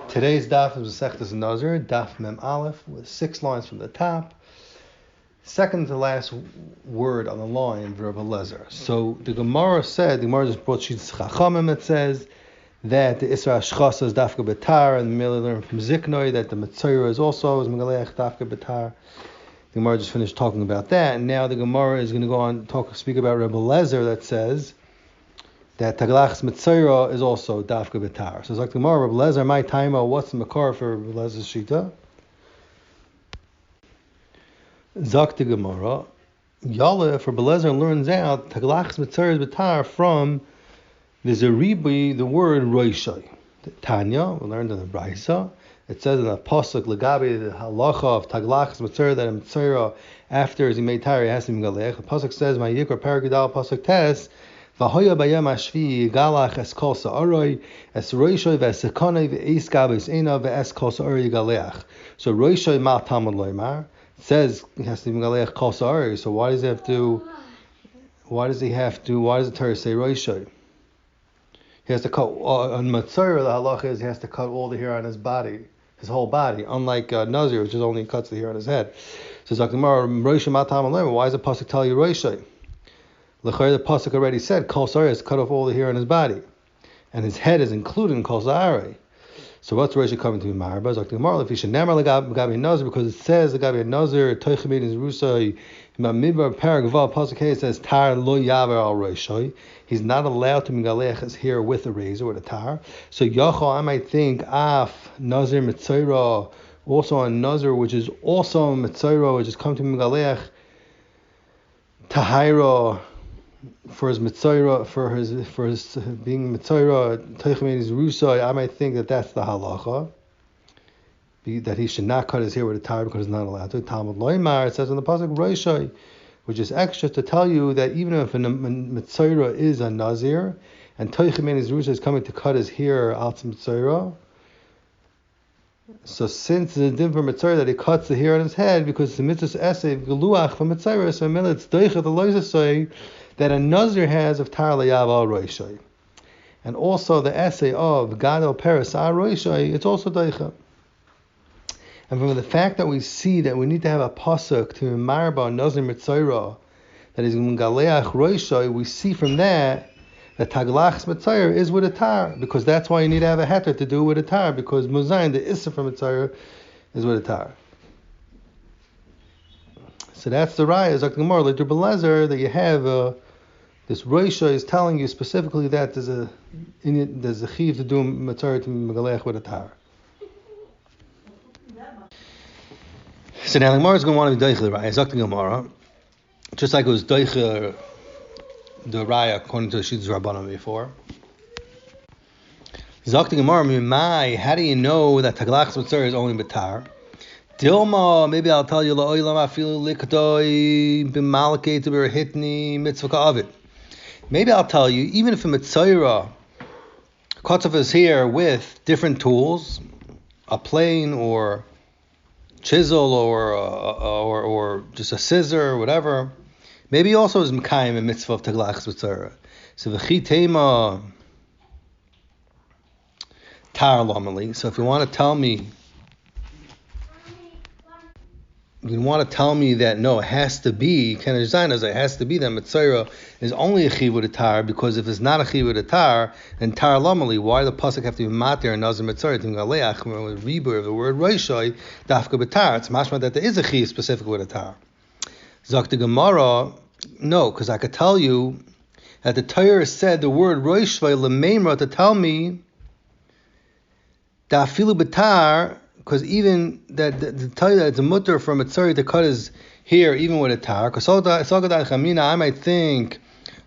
Today's daf is Masechtas Nazir Daf Mem Aleph with 6 lines from the top. Second to last word on the line, verb lezer. So the Gemara just brought Shittas Chachamim that says that the Isra Shchasa is Dafka Betar, and the Mele learned from Ziknoi that the Metzora is also Megaleach Dafka Betar. The Gemara just finished talking about that, and now the Gemara is going to go on speak about Rebbe Lezer that says that Taglach's Metzora is also Dafka Betar. So it's like the Gemara, Rebbe Lezer, my taima, what's the makar for Rebbe Lezer's Shita? Zak the Gemara, Yaleh for Rebbe Lezer learns out Taglach's Metzora is Betar from the Zeribi, the word Roishai. Tanya, we learned in the Braisa. It says in the Pasuk Legabi, the halacha of Taglach's Metzora, that a Metzora after he made Tari has to be Galech. The Pasuk says, my Yikra Paragidal Pasuk Tes, V'hoya bayam ashvi galach es kol sa'aroi es roishoy v'esekonoi v'eis gabes ena v'es kol sa'aroi galeach. So roishoy mal tamad loymar says he has to be galeach kol sa'aroi. So why does it Torah say roishoy? He has to cut on Matzora. The halacha is he has to cut all the hair on his body, his whole body. Unlike Nazir, which is only cuts the hair on his head. So Zakimar roishoy mal tamad loymar. Why does the pasuk tell you roishoy? The pasuk already said kol sa'arei is cut off all the hair on his body, and his head is included in kol sa'arei. So what's Rashi coming to be marba? Zok the Gemara, if you should never legabi nazir, because it says legabi nazir toichamin is rusai midbar paragval pasuk hey says tar lo yaver al roishai. He's not allowed to migalech his hair with a razor, with a tar. So yachol, I might think af nazir mitzayra, also a nazir which is also mitzayra, which is come to migalech tahira. For his mitzayra, for his being mitzayra, teichmin is rusai, I might think that that's the halacha, that he should not cut his hair with a tar because he's not allowed to. Talmud loymar, it says in the pasuk roishai, which is extra to tell you that even if a mitzayra is a nazir and teichmin is rusai is coming to cut his hair out mitzayra, so since the din for mitzayra that he cuts the hair on his head because the mitzvah essay geluach for mitzayra, so it's doichet the loisasoi that a nazir has of tar layav al roishai, and also the essay of gadol peres al roishai, it's also doichet. And from the fact that we see that we need to have a pasuk to marba nazir mitzayra that is galeach roishai, we see from that taglach's mitzayra is with a tar, because that's why you need to have a heter to do with a tar, because muzayin, the issa from mitzayra, is with a tar. So that's the raya, Zok the Gemara, like Rebbe Lezer, that you have this Roisha is telling you specifically that there's a chiv to do mitzayra to megalech with a tar. So now the Gemara is going to want to be doicha the raya, Zok the Gemara, just like it was doicha the raya according to the Shittas Rabbanan before. Zok the Gemara, mimai, how do you know that taglach's mitzayra is only betar? Dilma, maybe I'll tell you la'olam afilu likdoi b'malkei to berhitni mitzvah ka'avid. Maybe I'll tell you, even if a mitzayra cuts off his hair with different tools, a plane or chisel or just a scissor or whatever, maybe he also is mekayim a mitzvah of taglach's mitzayra. So v'chi tema tar lomali. So if you want to tell me that no, it has to be, it has to be that mitzayra is only a chiv with a tar, because if it's not a chiv with a tar, then tar lamali, why the pasuk have to be matir and nazir mitzayra to galeach with rebur of the word roishai dafka b'tar? It's mashma that there is a chiv specific with a tar. Zok the Gemara, no, because I could tell you that the Torah said the word roishai lemeimra to tell me that afilu b'tar, because even that to tell you that it's a mutter for a mitzari to cut his hair even with a tar, because I might think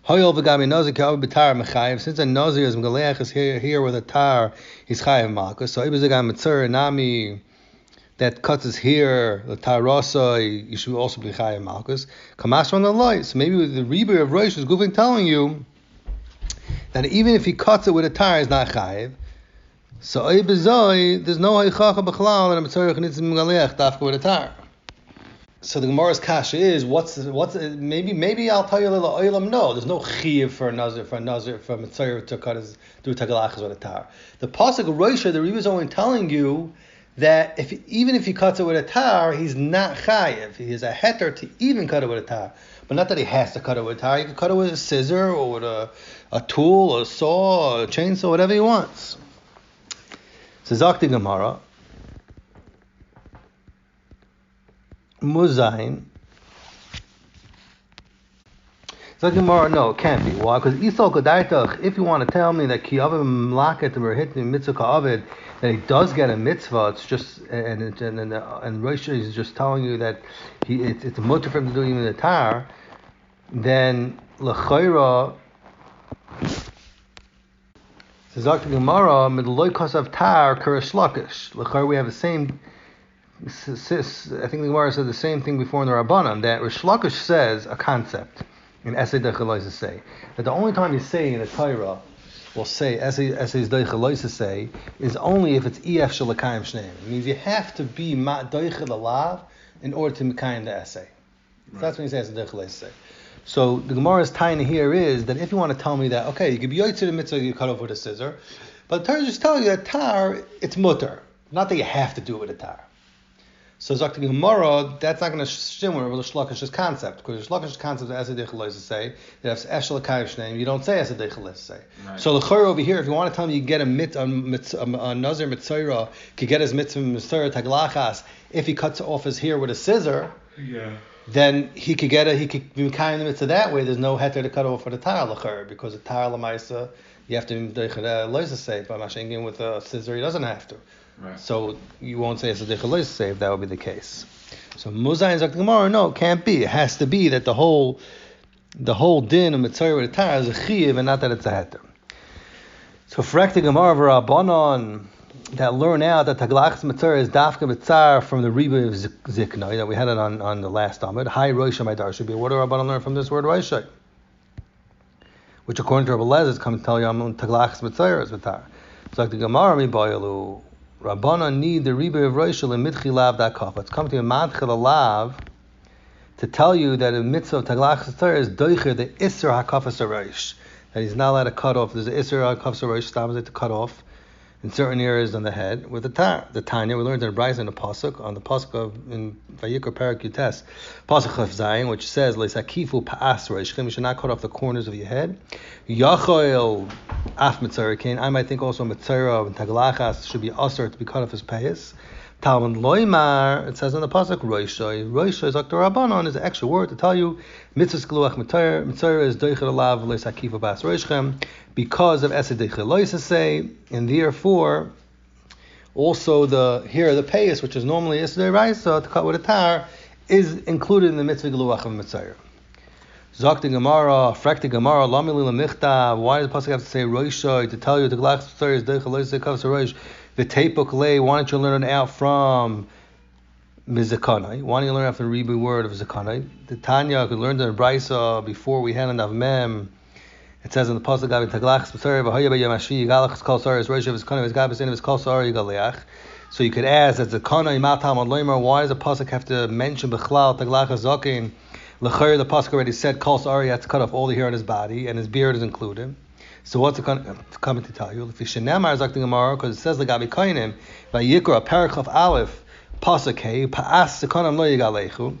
since a nazir is megaleach his hair with a tar, he's chayav malchus. So if it's a mitzari nami that cuts his hair, the tar rasa, you should also be chayav malchus. Kamash on the light. So maybe the rebbe of Rosh is goofing telling you that even if he cuts it with a tar, he's not chayav. So there's no haichacha b'chalal that a mitzayra needs to megaleach dafka with a tar. So the Gemara's kasha is maybe I'll tell you a little oilam. No, there's no chiyuv for a nazir for mitzayir to cut his do tagalachas with a tar. The pasuk Roisha, the Rebbe is only telling you that even if he cuts it with a tar, he's not chayiv. He has a heter to even cut it with a tar, but not that he has to cut it with a tar. He can cut it with a scissor or with a tool or a saw or a chainsaw, whatever he wants. So Zakti Gemara. Muzayin. So Gemara, no, it can't be. Why? Because Isol Kodaitach, if you want to tell me that Kiyavim Mlaket or hit the mitzvah ka'avid, that he does get a mitzvah, it's just and Rosh is just telling you that it's a mutter for him to do even the tar, then L'chayra Zak Gemara Midloi Kosav Tar Kurish Lakish. L'chayra we have the same. I think the Gemara said the same thing before in the Rabbanan, that Rish Lakish says a concept in Esei Deichalois say that the only time you say in the Torah will say Esei Deichalois say is only if it's EF Shalakayim Shneim. It means you have to be Ma Deichel Alav in order to Mekayim the Esei. So that's when he says Esei Deichalois say. So the Gemara's tiny here is that if you want to tell me that, okay, you could be Yotzei the mitzvah, you cut off with a scissor, but the Torah is just telling you that tar, it's mutter. Not that you have to do it with a tar. So Zakti Gemara, that's not going to shimmer with the Shlakish's concept, because the Shlakish's concept is Esei Deichalois say that if Eshel Kayim Shneim, you don't say Esei Deichalois say. So the Chor over here, if you want to tell me you get a Nazir Mitzayra, could get his Mitzvah Mitzayra Taglachas if he cuts off his hair with a scissor, then he could be kind of mitzvah that way. There's no heter to cut off for the tar l'chor, because the tar l'maisa you have to Deichalois say, but Mashengin with a scissor he doesn't have to. Right. So you won't say it's a deichalois say if that would be the case. So Muzayin Zak Gemara, no, it can't be. It has to be that the whole din of mitzvah with a tar is a chiyuv and not that it's a heter. So Frekti Gemara v'Rabbanon that learn out that taglachas mitzvah is dafka mitzar from the riba of ziknai that we had it on the last Amud. Hi Roisha my dar should be. What do Rabbanon learn from this word Roisha? Which according to Rabbi Lez is coming to tell you I'm taglachas mitzvah is mitzar. So the Gemara mi boyalu. Rabbanan need the riba of Roshel and Midchi Lav Dakaf. It's come to a Madchil Lav to tell you that a mitzvah of Taglach Torah is Doicher, the Isser HaKafas HaRosh. That he's not allowed to cut off. There's an Isser HaKafas HaRosh, stops it to cut off in certain areas on the head with the tar. The Tanya, we learned in the Brayz in the Pasuk, on the Pasuk of in Vayikra Parak Yutes, Pasuk Chaf Zayin, which says, Leisakifu Pa'as Roshchem, you should not cut off the corners of your head. Yachoil Af Mitzarakin, I might think also Mitzara and Taglachas should be usher to be cut off his payas. Talmud Loimar, it says in the Pasuk, Roishoy. Roishoy is Dr. Rabbanon, is an extra word to tell you, Mitzvah Skluach Mitzara, Mitzara is Deichel Alav, Leisakifu Pa'as Roshchem, because of Esed Deichelois say, and therefore, also the payas, which is normally Esed Raisa, to cut with a tar, is included in the Mitzvah Geluach of Mitzvah. Zakti Gemara, Frekti Gemara, Lamilila Michta, why does the Pasuk have to say Roishoy to tell you the Glach Mitzvah is Deichelois say, Kavs Roish, the Tepuk Lei, why don't you learn it out from Mizakanai? Why don't you learn out from the Ribu word of Zakanai? The Tanya could learn the Brisa before we had enough Mem. It says in the pasuk, "Gavi taglachas b'tzara v'hoya b'yamashi yigalachas kol sar is roishav is kana is gav b'sein is kol sar yigaleach." So you could ask that the kana imatam on loimer. Why does the pasuk have to mention b'chlal taglachas zakin? L'chayr the pasuk already said kol sar he has to cut off all the hair on his body and his beard is included. So what's it coming to tell you? If you shenamar zakting gemara because it says the gavi kainim v'yikra parachav aleph pasuk hey pa'as the kanam lo yigalechu.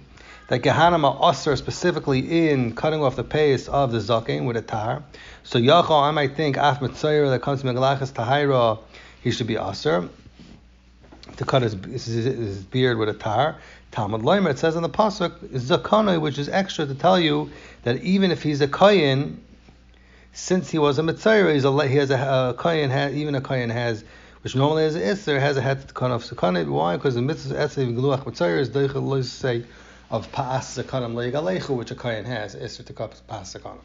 That Gehanim are usher specifically in cutting off the pace of the zaken with a tar. So Yachal, I might think, Af Mitzayra that comes to Megalachas Tahira, he should be usher to cut his beard with a tar. Talmud Loimer, it says in the pasuk, is Zakanai, which is extra to tell you that even if he's a Kayin, since he was a Mitzayra, he has a Kayin, even a Kayin has, which normally has an Isser, has a head to cut off Zakanai. Why? Because the mitzvah Esei Gluach Mitzayra is Deichel Lois say, of Pa'as Zakanam Leigalechu, which a Kayan has, is to cut Pa'as Zakanam.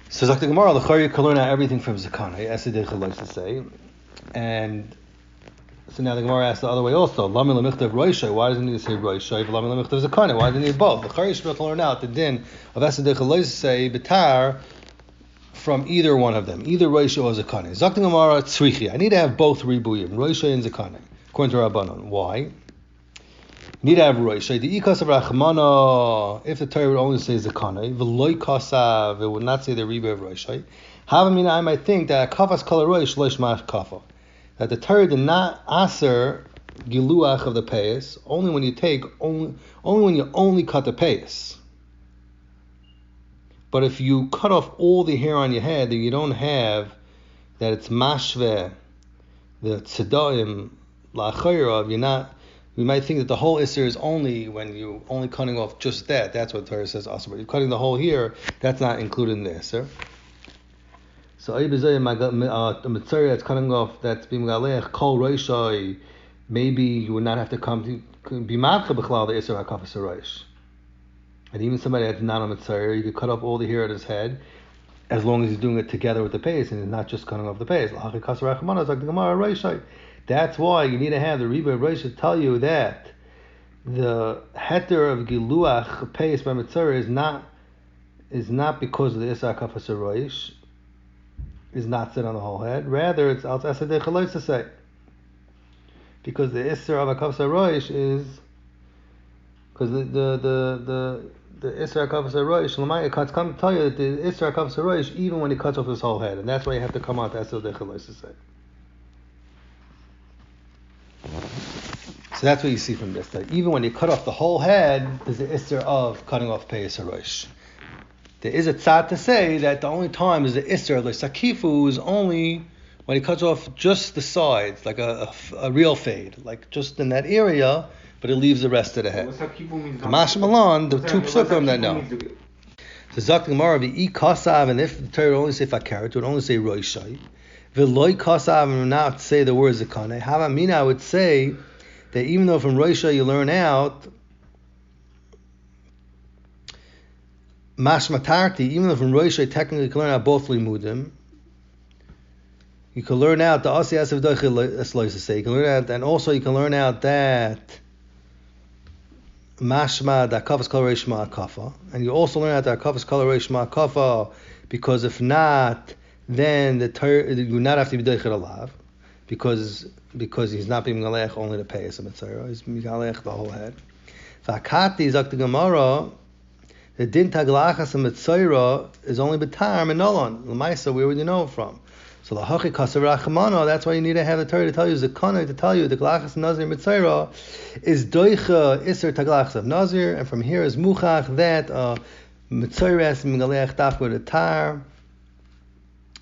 So Zakti Gemara, the Chari can learn out everything from Zakanai, Esidich likes to say. And so now the Gemara asks the other way also, Lami Lamichtav Roishay, why doesn't he say Roishay? Lami Lamichtav Zakanai, why doesn't he both? The Chari should be able to learn out the din of Esidich likes to say, Betar, from either one of them, either Roishay or Zakanai. Zakti Gemara, Tzrichi, I need to have both Ribuyim, Roishay and Zakanai, according to Rabbanon. Why? need to have roishay. The ikas of rachmana, if the Torah would only say zakana, v'loy kasav, it would not say the riba of roishay. Havamina, I might think that kafas kol roish loish ma'ach kafa, that the Torah did not aser giluach of the payas only when you take only when you only cut the payas. But if you cut off all the hair on your head, then you don't have that it's mashve, the tzedaim la'achayrav. You're not. We might think that the whole isser is only when you only cutting off just that. That's what Torah says also. But you're cutting the whole here. That's not included in the isser. So the mitzvah that's cutting off, that's being galech kol roishai. Maybe you would not have to come to be matcha b'chlal the isser hakafas roish. And even somebody that's not a mitzvah, you could cut off all the hair at his head, as long as he's doing it together with the pace and he's not just cutting off the pace. That's why you need to have the Rebbe of Rosh to tell you that the heter of Giluach pace by Mitzvah is not because of the Isar Kafas Rosh, is not set on the whole head. Rather, it's Al Tasadeh Chalois to say. Because the Isar of Kafas Rosh is because the Isra Kavas Roish, Lamai cuts come to tell you that the Isra Kavas Roish even when he cuts off his whole head, and that's why you have to come out to Esel Dechalos to say. So that's what you see from this. That even when you cut off the whole head, there's the Isra of cutting off Peyas Roish. There is a tzad to say that the only time is the Isra of Sakifu is only when he cuts off just the sides, like a real fade, like just in that area. But it leaves the rest of the head. Kamash Malan, the two psukim that know. So Zak Gemara v'i kasav, and if the Torah would only say fakar, it would only say roishai. V'loy kasav, and would not say the word zakane. Havamina, I would say that even though from roishai you learn out mashmatarti, even though from roishai technically you can learn out both limudim. You can learn out the asi asav doichel eslois to say. You can learn out, and also you can learn out that mashma da kafas kol reish ma'akafa, and you also learn out that kafas kol reish ma'akafa, because if not, then the Torah you would not have to be doichel alav, because he's not being galech only to pay some mitzvah, he's being galech the whole head. Vakati zak the Gemara, the din taglachas and mitzvah is only betar and nolon. L'maisa, where would you know it from? So the hachi kasav rachmana, that's why you need to have the Torah to tell you, zakana to tell you the glachas nazir mitzvah is doicha iser taglachas of nazir, and from here is muchach that mitzvah is migalech daf with a tar,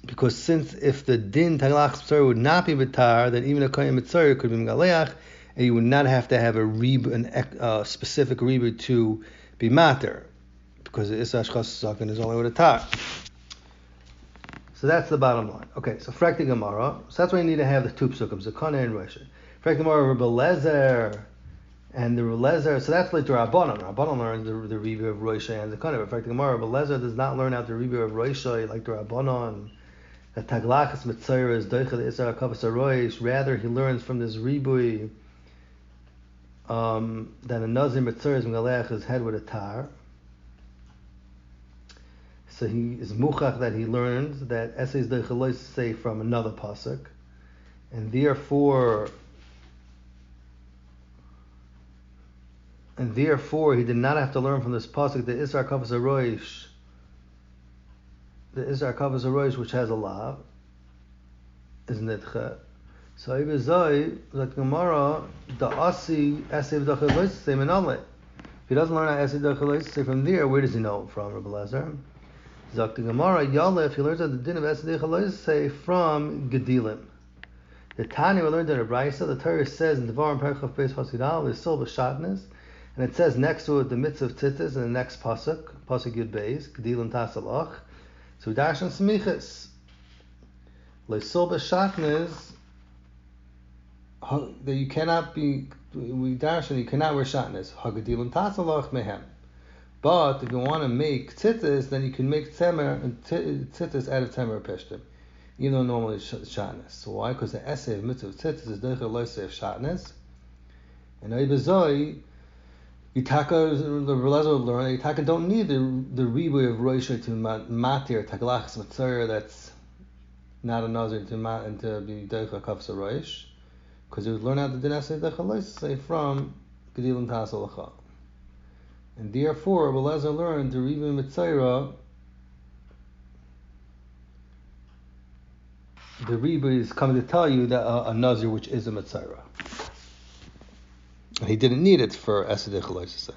because since if the din taglachas mitzvah would not be betar, then even a kohen mitzvah could be migalech, and you would not have to have a specific ribu to be mater, because the iser ashchas zaken is only with a tar. So that's the bottom line. Okay, so Frak the Gemara. So that's why you need to have the two psukim, Zakana and Rosh. Frak the Gemara, Rebbe Lezer, and the Lezer. So that's like the Rabbanon. Rabbanon learns the review of Rosh and Zakana. But Frak the Gemara, Rebbe Lezer does not learn out the review of Rosh like the Rabbanon. That Taglachas Mitzayra is Doicha the Isra Kavas Rosh. Rather, he learns from this ribui that a Nazir Mitzayra is Megalech his head with a tar. So he is muchach that he learns that essays the chalos say from another pasuk, and therefore he did not have to learn from this pasuk the Isra Kavas Roish, which has a lav, is nidcha. So Ibizai like Gemara the asi essay the chalos say menale. If he doesn't learn essay the chalos say from there, where does he know it from, Rebbe Lezer? Zok the Gemara, Yalef, he learns out the din of Esadei Chalos say from Gedilim. The Tani we learned in a Brisa, the Torah says in Devarim Perchav Beis Hasidal, there's still B'shatnez, and it says next to it the mitzvah of Tzitzis in the next Pasuk Yud Beis, Gedilim Tasalach. So Darshan Smichas. Le'sil B'shatnez, that you cannot be, we Darshan, you cannot wear Shatnez. Hagedilim Tasalach Mehem. But if you want to make tzitzis, then you can make tzitzis out of temer peshtim, even though normally it's shatnez. So why? Because the essay of mitzvah tzitzis is deichel loisei of shatnez. And Eibezoi, Yitaka, the Relezo would learn, Yitaka don't need the ribu of roisha to matir taglachas mitzvah that's not a nazir to be deichel kavsa roish, because he would learn out the din essay deichel loisei from Gedilim Tasalacha. And therefore, Belezer learned the Riba Mitzayra. The Riba is coming to tell you that a Nazir which is a Mitzayra. And he didn't need it for Esedich, let's say.